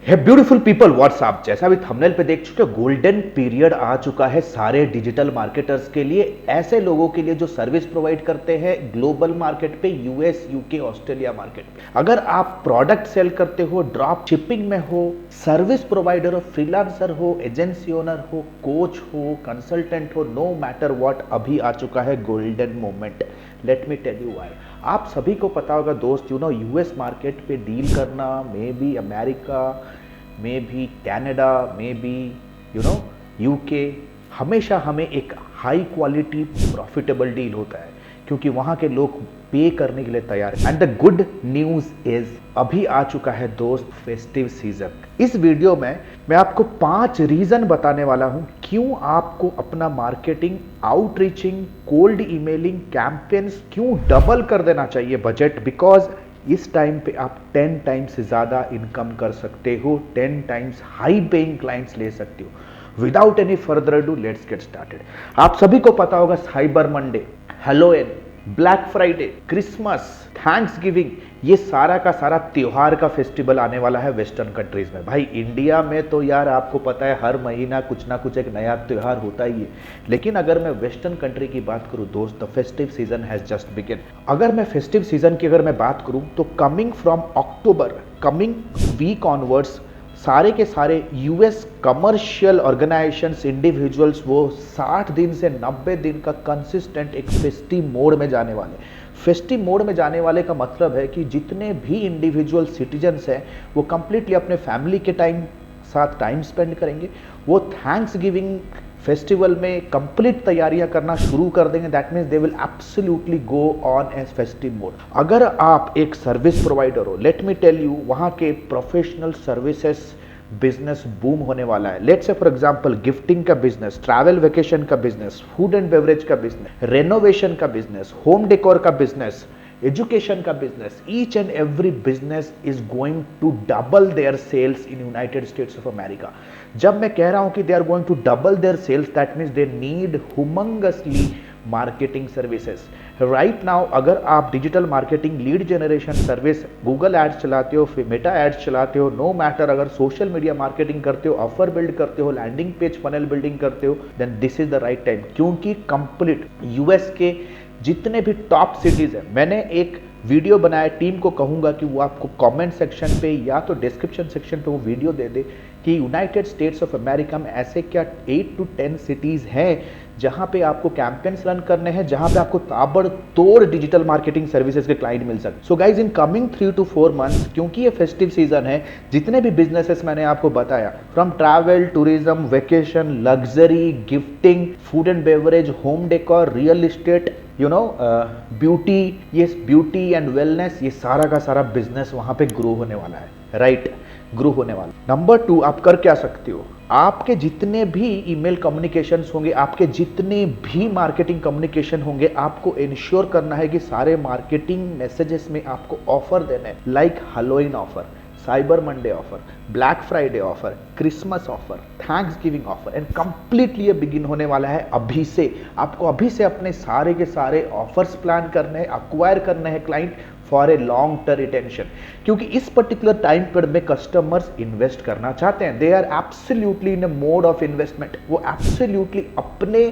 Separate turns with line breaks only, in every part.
हे beautiful people WhatsApp, जैसा भी thumbnail पे देख चुके हो, गोल्डन पीरियड आ चुका है सारे डिजिटल मार्केटर्स के लिए, ऐसे लोगों के लिए जो सर्विस प्रोवाइड करते हैं ग्लोबल मार्केट पे, यूएस, यूके, ऑस्ट्रेलिया मार्केट पे। अगर आप प्रोडक्ट सेल करते हो, ड्रॉप शिपिंग में हो, सर्विस प्रोवाइडर हो, फ्रीलांसर हो, एजेंसी ओनर हो, कोच हो, कंसल्टेंट हो, नो मैटर व्हाट, अभी आ चुका है golden moment. Let me tell you why. आप सभी को पता होगा दोस्त, यूएस मार्केट पे डील करना, may be America, may be Canada, may be UK, हमेशा हमें एक हाई क्वालिटी प्रॉफिटेबल डील होता है, क्योंकि वहाँ के लोग पे करने के लिए तैयार है। And the good news is, अभी आ चुका है दोस्त फेस्टिव सीजन। इस वीडियो में मैं आपको 5 रीजन बताने वाला हूं क्यों आपको अपना मार्केटिंग, आउटरीचिंग, कोल्ड ईमेलिंग, कैंपेन्स क्यों डबल कर देना चाहिए बजट, बिकॉज इस टाइम पे आप 10 टाइम्स से ज़्यादा इनकम कर सकते हो, 10 टाइम्स हाई पेइंग क्लाइंट्स ले सकते हो। Without any further ado, let's get started. आप सभी को पता होगा cyber Monday, Halloween, black Friday, Christmas, thanks giving, ये सारा का सारा त्योहार का फेस्टिवल आने वाला है वेस्टर्न कंट्रीज में। भाई इंडिया में तो यार आपको पता है हर महीना कुछ ना कुछ एक नया त्योहार होता ही है, लेकिन अगर मैं वेस्टर्न कंट्री की बात करूं दोस्त, the festive season has just begin. अगर मैं फेस्टिव सीजन की अगर मैं बात करूं तो coming from October, coming week onwards, सारे के सारे यूएस कमर्शियल ऑर्गेनाइजेशंस, इंडिविजुअल्स, वो 60 दिन से 90 दिन का कंसिस्टेंट एक फेस्टिव मोड में जाने वाले। फेस्टिव मोड में जाने वाले का मतलब है कि जितने भी इंडिविजुअल सिटीजन्स हैं वो कंप्लीटली अपने फैमिली के साथ टाइम स्पेंड करेंगे। वो थैंक्स गिविंग फेस्टिवल में कंप्लीट तैयारियां करना शुरू कर देंगे। That means they will absolutely go on as festive mode. अगर आप एक सर्विस प्रोवाइडर हो, लेट मी टेल यू, वहां के प्रोफेशनल सर्विसेज बिजनेस बूम होने वाला है। Let's say for example gifting का बिजनेस, ट्रैवल वेकेशन का बिजनेस, फूड एंड बेवरेज का बिजनेस, रेनोवेशन का बिजनेस, होम डेकोर का बिजनेस, एजुकेशन का business, each and every business is going to double their sales in United States of America. जब मैं कह रहा हूं कि they are going to double their sales, that means they need humongously marketing services. Right now अगर आप digital marketing, lead generation service, Google ads चलाते हो, मेटा एड्स चलाते हो, नो मैटर, अगर सोशल मीडिया मार्केटिंग करते हो, ऑफर बिल्ड करते हो, लैंडिंग पेज फनल बिल्डिंग करते हो, then this is the right time. क्योंकि कंप्लीट यूएस के जितने भी टॉप सिटीज हैं, मैंने एक वीडियो बनाया, टीम को कहूंगा कि वो आपको कमेंट सेक्शन पे या तो डिस्क्रिप्शन सेक्शन पे वो वीडियो दे दे कि यूनाइटेड स्टेट्स ऑफ अमेरिका में ऐसे क्या 8 to 10 सिटीज हैं जहां पे आपको कैंपेन्स रन करने हैं, जहां पे आपको ताबड़तोड़ डिजिटल मार्केटिंग सर्विसेज के क्लाइंट मिल सकते। So guys in coming 3 to 4 months, क्योंकि ये फेस्टिव सीजन है, जितने भी बिजनेसेस मैंने आपको बताया, from travel, tourism, vacation, luxury, gifting, food and beverage, home decor, real estate, beauty, ये ब्यूटी एंड वेलनेस, ये सारा का सारा बिजनेस वहां पे ग्रो होने वाला है, राइट, ग्रो होने वाला। नंबर 2, आप कर क्या सकते हो, आपके जितने भी ईमेल कम्युनिकेशंस होंगे, आपके जितने भी मार्केटिंग कम्युनिकेशन होंगे, आपको इंश्योर करना है कि सारे मार्केटिंग मैसेजेस में आपको ऑफर देना है, like Halloween offer, cyber Monday offer, black Friday offer, Christmas offer, thanks giving offer, and completely ये बिगिन होने वाला है अभी से। आपको अभी से अपने सारे के सारे ऑफर्स प्लान करने हैं, अक्वायर करने हैं client for a long term retention, क्योंकि इस पर्टिकुलर टाइम पीरियड में कस्टमर्स इन्वेस्ट करना चाहते हैं। They are absolutely in a mode of investment. वो एब्सोल्युटली अपने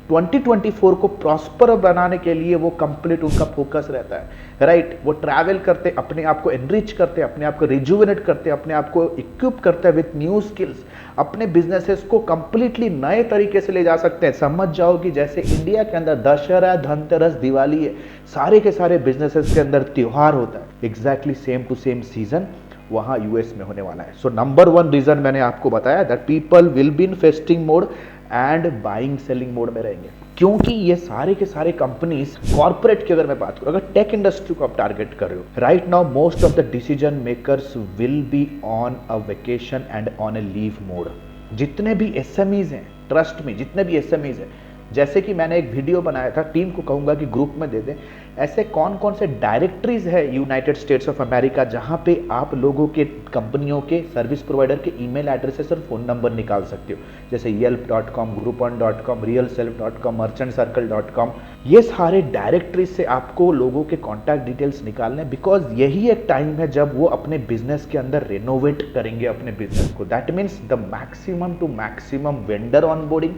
2024 को प्रॉस्पर बनाने के लिए वो कंप्लीट उनका फोकस रहता है, राइट। वो ट्रैवल करते, अपने आप को एनरिच करते, अपने आप को रिजुविनेट करते, अपने आप को इक्विप करते हैं विथ न्यू स्किल्स, अपने बिजनेसेस को कंप्लीटली नए तरीके से ले जा सकते हैं। समझ जाओ कि जैसे इंडिया के अंदर दशहरा, धनतेरस, दिवाली है, सारे के सारे बिजनेसेस के अंदर त्योहार होता है, exactly same to same season वहां यूएस में होने वाला है। सो नंबर 1 रीजन मैंने आपको बताया, that people will be in feasting mode and buying selling mode में रहेंगे, क्योंकि ये सारे के सारे कंपनीज, कॉर्पोरेट की अगर मैं बात करूं, अगर टेक इंडस्ट्री को आप टारगेट कर रहे हो, right now most of the decision makers will be on a vacation and on A leave mode. जितने भी एसएमईज हैं, ट्रस्ट में, जितने भी एसएमईज हैं, जैसे कि मैंने एक वीडियो बनाया था, टीम को कहूंगा कि ग्रुप में दे दें, ऐसे कौन कौन से डायरेक्टरीज है यूनाइटेड स्टेट्स ऑफ अमेरिका जहां पे आप लोगों के कंपनियों के सर्विस प्रोवाइडर के ईमेल एड्रेसेस और फोन नंबर निकाल सकते हो, जैसे yelp.com, groupon.com, realself.com, merchantcircle.com। ये सारे डायरेक्टरीज से आपको लोगों के कॉन्टैक्ट डिटेल्स निकालने, बिकॉज यही एक टाइम है जब वो अपने बिजनेस के अंदर रेनोवेट करेंगे अपने बिजनेस को। That means the maximum to maximum vendor onboarding,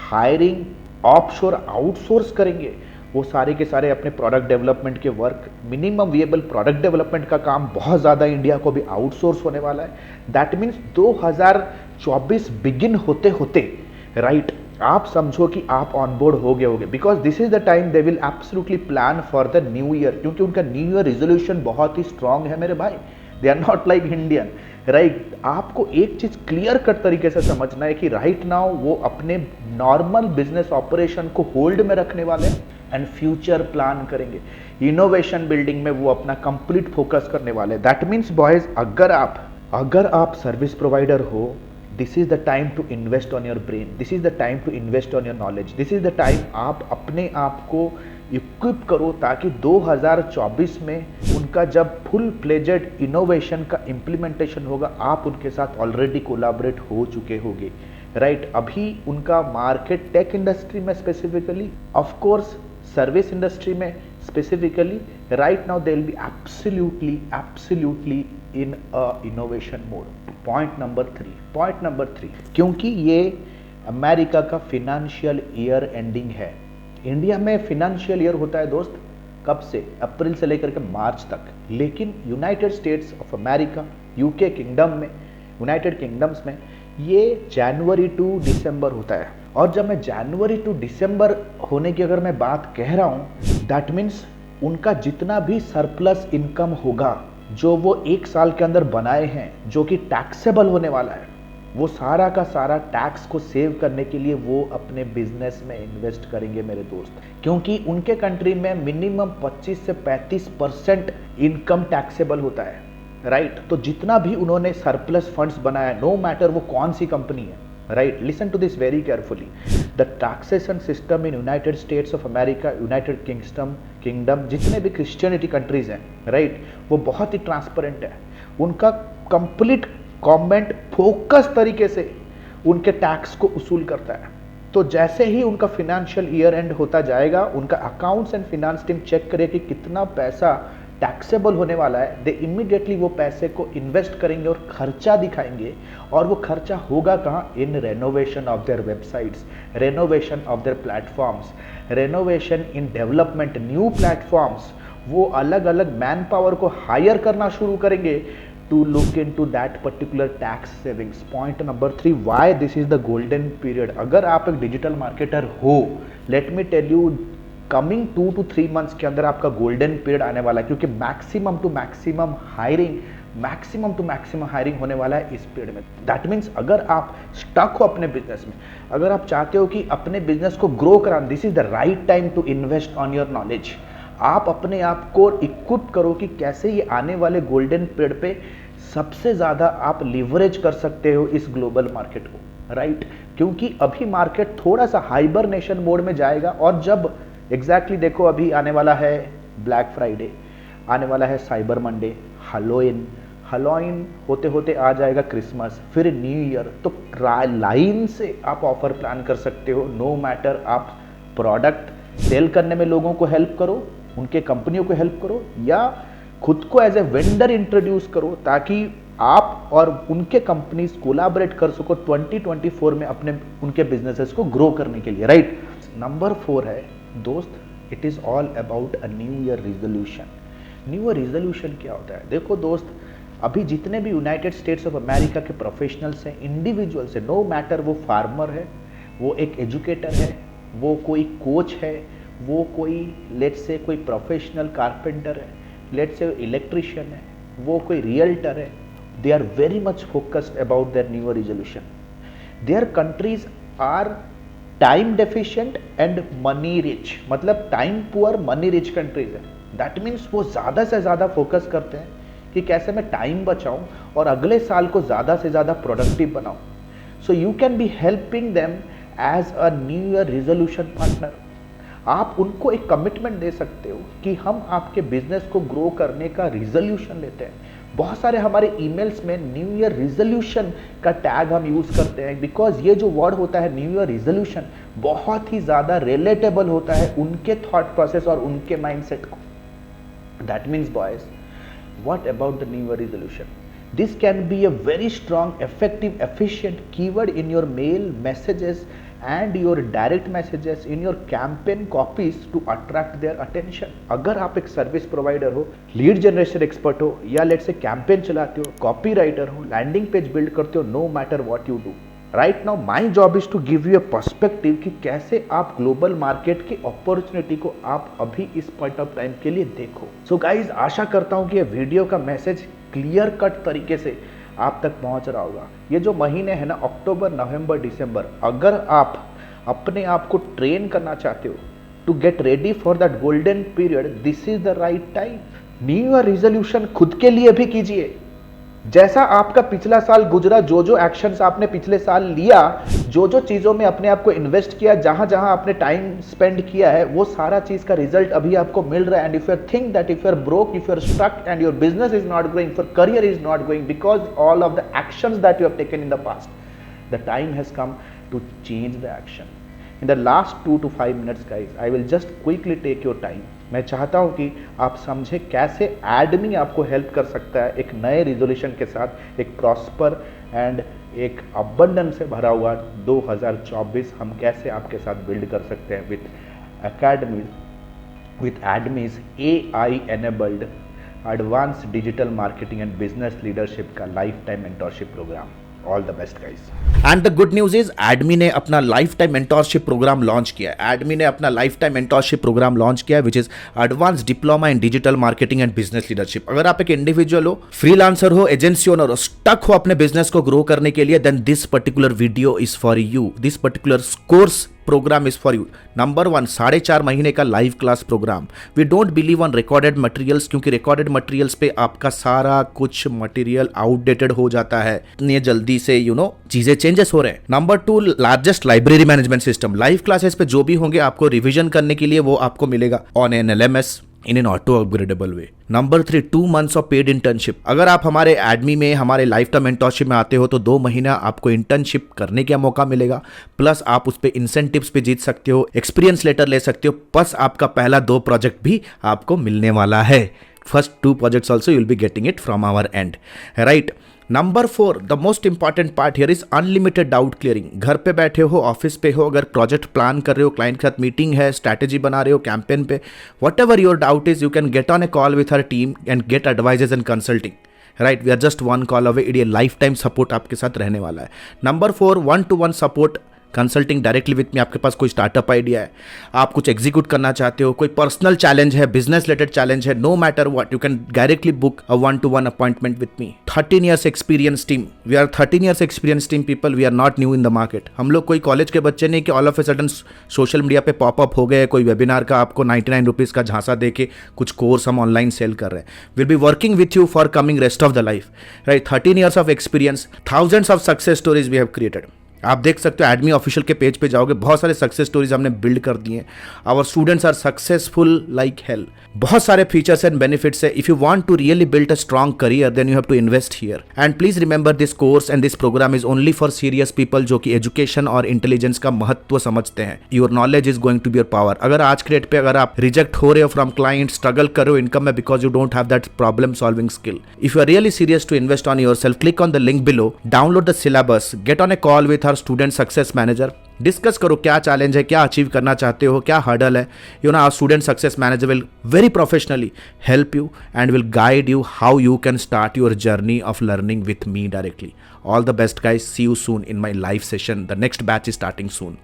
hiring, offshore outsource करेंगे वो सारे के सारे अपने प्रोडक्ट डेवलपमेंट के work, minimum viable product development का काम बहुत ज़्यादा इंडिया को भी आउटसोर्स होने वाला है। दैट मीन्स 2024 बिगिन होते होते राइट आप समझो कि आप ऑनबोर्ड हो गए होगे, because this is the time they will absolutely plan for the new year, क्योंकि उनका न्यू ईयर रिजोल्यूशन बहुत ही स्ट्रांग है मेरे भाई। They are not like Indian right. आपको एक चीज क्लियर कट तरीके से समझना है कि राइट नाउ वो अपने नॉर्मल बिजनेस ऑपरेशन को होल्ड में रखने वाले हैं एंड फ्यूचर प्लान करेंगे। इनोवेशन बिल्डिंग में वो अपना कंप्लीट फोकस करने वाले हैं। दैट मीन्स बॉयज, अगर आप सर्विस प्रोवाइडर हो, this is the time to invest on your brain, this is the time to invest on your knowledge, this is the time आप अपने आप को इक्विप करो ताकि 2024 में उनका जब फुल प्लेजेड इनोवेशन का इम्प्लीमेंटेशन होगा आप उनके साथ ऑलरेडी कोलैबोरेट हो चुके होंगे राइट। अभी उनका मार्केट टेक इंडस्ट्री में specifically, of course service industry में specifically, right now they will be absolutely in a innovation mode. Point number 3, क्योंकि ये अमेरिका का फिनेंशियल ईयर एंडिंग है। इंडिया में फिनेंशियल ईयर होता है दोस्त कब से? अप्रैल से लेकर के मार्च तक, लेकिन United States of America, UK kingdom में, यूनाइटेड किंगडम्स में ये जनवरी टू दिसंबर होता है। और जब मैं जनवरी टू दिसंबर होने की अगर मैं बात कह रहा हूँ, दैट मीन्स उनका जितना भी सरप्लस इनकम होगा जो वो एक साल के अंदर बनाए हैं, जो कि टैक्सेबल होने वाला है, वो सारा का सारा टैक्स को सेव करने के लिए वो अपने बिजनेस में इन्वेस्ट करेंगे मेरे दोस्त, क्योंकि उनके कंट्री में मिनिमम 25 से 35% इनकम टैक्सेबल होता है राइट। तो जितना भी उन्होंने सरप्लस फंड्स बनाया, नो मैटर वो कौन सी कंपनी है right, listen to this very carefully, the taxation system in United States of America, United Kingdom, जितने भी क्रिश्चियनिटी कंट्रीज हैं राइट, वो बहुत ही ट्रांसपेरेंट है। उनका कंप्लीट गवर्नमेंट फोकस तरीके से उनके टैक्स को उसूल करता है। तो जैसे ही उनका फिनेंशियल ईयर एंड होता जाएगा, उनका accounts and finance team check करे कि कितना पैसा टैक्सेबल होने वाला है, दे इमीडिएटली वो पैसे को इन्वेस्ट करेंगे और खर्चा दिखाएंगे। और वो खर्चा होगा कहाँ? In renovation of their websites, renovation of their platforms, renovation in development new platforms. वो अलग अलग मैन पावर को हायर करना शुरू करेंगे to look into that particular tax savings. Point number 3, why this is the golden period. अगर आप एक डिजिटल मार्केटर हो, let me tell you, coming 2 to 3 months के अंदर आपका गोल्डन पीरियड आने वाला है, क्योंकि मैक्सिमम टू मैक्सिमम हायरिंग होने वाला है इस पीरियड में। दैट मीन्स अगर आप स्टक हो अपने बिजनेस में, अगर आप चाहते हो कि अपने बिजनेस को ग्रो कराना, this is the right time to invest on your knowledge. आप अपने आप को इक्विप करो कि कैसे ये आने वाले गोल्डन पीरियड पे सबसे ज़्यादा आप लिवरेज कर सकते हो इस ग्लोबल मार्केट को राइट। क्योंकि अभी मार्केट थोड़ा सा हाइबरनेशन मोड में जाएगा, और जब एग्जैक्टली देखो अभी आने वाला है ब्लैक फ्राइडे, आने वाला है साइबर मंडे, हलोइन होते होते आ जाएगा क्रिसमस, फिर न्यू ईयर। तो लाइन से आप ऑफर प्लान कर सकते हो। नो मैटर आप प्रोडक्ट सेल करने में लोगों को हेल्प करो, उनके कंपनियों को हेल्प करो, या खुद को एज ए वेंडर इंट्रोड्यूस करो, ताकि आप और उनके कंपनीज कोलैबोरेट कर सको 2024 में अपने उनके बिजनेसेस को ग्रो करने के लिए राइट। नंबर 4 है दोस्त, it is all about a new year resolution. New year resolution क्या होता है? देखो दोस्त, अभी जितने भी यूनाइटेड स्टेट्स ऑफ अमेरिका के प्रोफेशनल्स हैं, इंडिविजुअल्स हैं, नो मैटर वो फार्मर है, वो एक एजुकेटर है, वो कोई कोच है, वो कोई लेट्स से कोई प्रोफेशनल कारपेंटर है, लेट्स से इलेक्ट्रिशियन है, वो कोई रियल्टर है, they are very much focused about their new year resolution. Their countries are time deficient and money rich, मतलब time poor money rich countries है। दैट मीन्स वो ज़्यादा से ज़्यादा फोकस करते हैं कि कैसे मैं टाइम बचाऊं और अगले साल को ज़्यादा से ज़्यादा प्रोडक्टिव बनाऊं। So you can be helping them as a new year resolution partner. आप उनको एक कमिटमेंट दे सकते हो कि हम आपके बिजनेस को ग्रो करने का रिजोल्यूशन लेते हैं। बहुत सारे हमारे ईमेल्स में न्यू ईयर रिजोल्यूशन का टैग हम यूज करते हैं, बिकॉज ये जो वर्ड होता है न्यू ईयर रिजोल्यूशन बहुत ही ज्यादा रिलेटेबल होता है उनके थॉट प्रोसेस और उनके माइंडसेट को। That means boys, what about the new year resolution? This can be a very strong, effective, efficient keyword in your mail messages and your direct messages in your campaign copies to attract their attention. अगर आप एक service provider हो, lead generation expert हो, या लेट्स से campaign चलाते हो, कॉपी राइटर हो, लैंडिंग पेज बिल्ड करते हो, no matter what you do, right now my job is to give you a perspective कि कैसे आप ग्लोबल मार्केट की अपॉर्चुनिटी को आप अभी इस पॉइंट ऑफ टाइम के लिए देखो। सो गाइज, आशा करता हूं कि ये वीडियो का मैसेज क्लियर कट तरीके से आप तक पहुंच रहा होगा। ये जो महीने है ना, अक्टूबर, नवंबर, दिसंबर, अगर आप अपने आप को ट्रेन करना चाहते हो to get ready for that golden period, this is the right time. New year resolution खुद के लिए भी कीजिए। जैसा आपका पिछला साल गुजरा, जो जो एक्शंस आपने पिछले साल लिया, जो जो चीजों में अपने आप को इन्वेस्ट किया, जहां जहां आपने टाइम स्पेंड किया है, वो सारा चीज का रिजल्ट अभी आपको मिल रहा है। And if you think that if you are broke, if you are struck and your business is not growing, your career is not going because all of the actions that you have taken in the past, the time has come to change the action. In the last 2 to 5 minutes guys, I will just quickly take your time. मैं चाहता हूं कि आप समझे कैसे एडमी आपको help कर सकता है एक नए रिजोल्यूशन के साथ, एक प्रॉस्पर एंड एक अबंडेंस से भरा हुआ 2024 हम कैसे आपके साथ बिल्ड कर सकते हैं with Admee's AI enabled advance digital marketing and business leadership का lifetime mentorship program. All the best guys.
And the good news is Admee ने अपना lifetime mentorship program launch किया है। एडमी ने अपना lifetime mentorship program launch किया है which is advance diploma in digital marketing and business leadership. अगर आप एक इंडिविजुअल हो, फ्रीलांसर हो, एजेंसी ओनर हो, स्टक हो अपने बिजनेस को ग्रो करने के लिए, then this particular video is for you. This particular course program is for you. Number 1, 4.5 महीने का live class program. We don't believe on recorded materials, क्योंकि रिकॉर्डेड मटेरियल्स पे आपका सारा कुछ मटेरियल आउटडेटेड हो जाता है, इतनी जल्दी से चीजें चेंजेस हो रहे हैं। Number 2, largest library management system. Live classes पे जो भी होंगे आपको रिविजन करने के लिए वो आपको मिलेगा on an LMS in an auto upgradable way. Number 3, 2 months of paid internship. अगर आप हमारे एडमी में, हमारे लाइफ टाइम मेंटरशिप में आते हो तो 2 महीना आपको इंटर्नशिप करने का मौका मिलेगा, प्लस आप उस पर इंसेंटिव्स पे जीत सकते हो, एक्सपीरियंस लेटर ले सकते हो, प्लस आपका पहला 2 प्रोजेक्ट भी आपको मिलने वाला है। First 2 projects also you'll be getting it from our end, right? Number 4, the most important part here is unlimited doubt clearing. घर पे बैठे हो, ऑफिस पे हो, अगर प्रोजेक्ट प्लान कर रहे हो, क्लाइंट के साथ मीटिंग है, स्ट्रैटेजी बना रहे हो कैंपेन पे, whatever your doubt is, you can get on a call with her team and get advises and consulting, right? We are just 1 call away. ये लाइफ टाइम सपोर्ट आपके साथ रहने वाला है। Number 4, 1-to-1 support, consulting directly with me. आपके पास कोई startup idea है, आप कुछ एग्जीक्यूट करना चाहते हो, कोई पर्सनल चैलेंज है, बिजनेस रिलेटेड चैलेंज है, no matter what, you can directly book a 1-to-1 appointment with me. 13 years experience team. We are 13 years experience team people. We are not new in the market. हम लोग कोई college के बच्चे नहीं कि all of a sudden social media पे pop up हो गए, कोई वेबिनार का आपको 99 रुपीज़ का झांसा दे के कुछ कोर्स हम ऑनलाइन सेल कर रहे हैं। Will be working with you for coming rest of the life, right? 13 years of experience, thousands of success stories we have created. आप देख सकते हो एडमी ऑफिशियल के पेज पे जाओगे, बहुत सारे सक्सेस स्टोरीज हमने बिल्ड कर दिए हैं। Our students are successful like hell. बहुत सारे फीचर्स एंड बेनिफिट्स है। If you want to really build a strong career, then you have to invest here. And please remember, this course and this program is only for serious people जो कि education और intelligence का महत्व समझते हैं। Your knowledge is going to be your power. अगर आज के डेट पे अगर आप रिजेक्ट हो रहे हो फ्रॉम क्लाइंट, स्ट्रगल कर रहे हो इनकम में because you don't have that problem solving skill, if you are really serious to invest on your self, click on the link below, download the syllabus, get on a call with our student success manager, discuss करो क्या challenge है, क्या achieve करना चाहते हो, क्या hurdle है। Our student success manager will very professionally help you and will guide you how you can start your journey of learning with me directly. All the best guys. See you soon in my live session. The next batch is starting soon.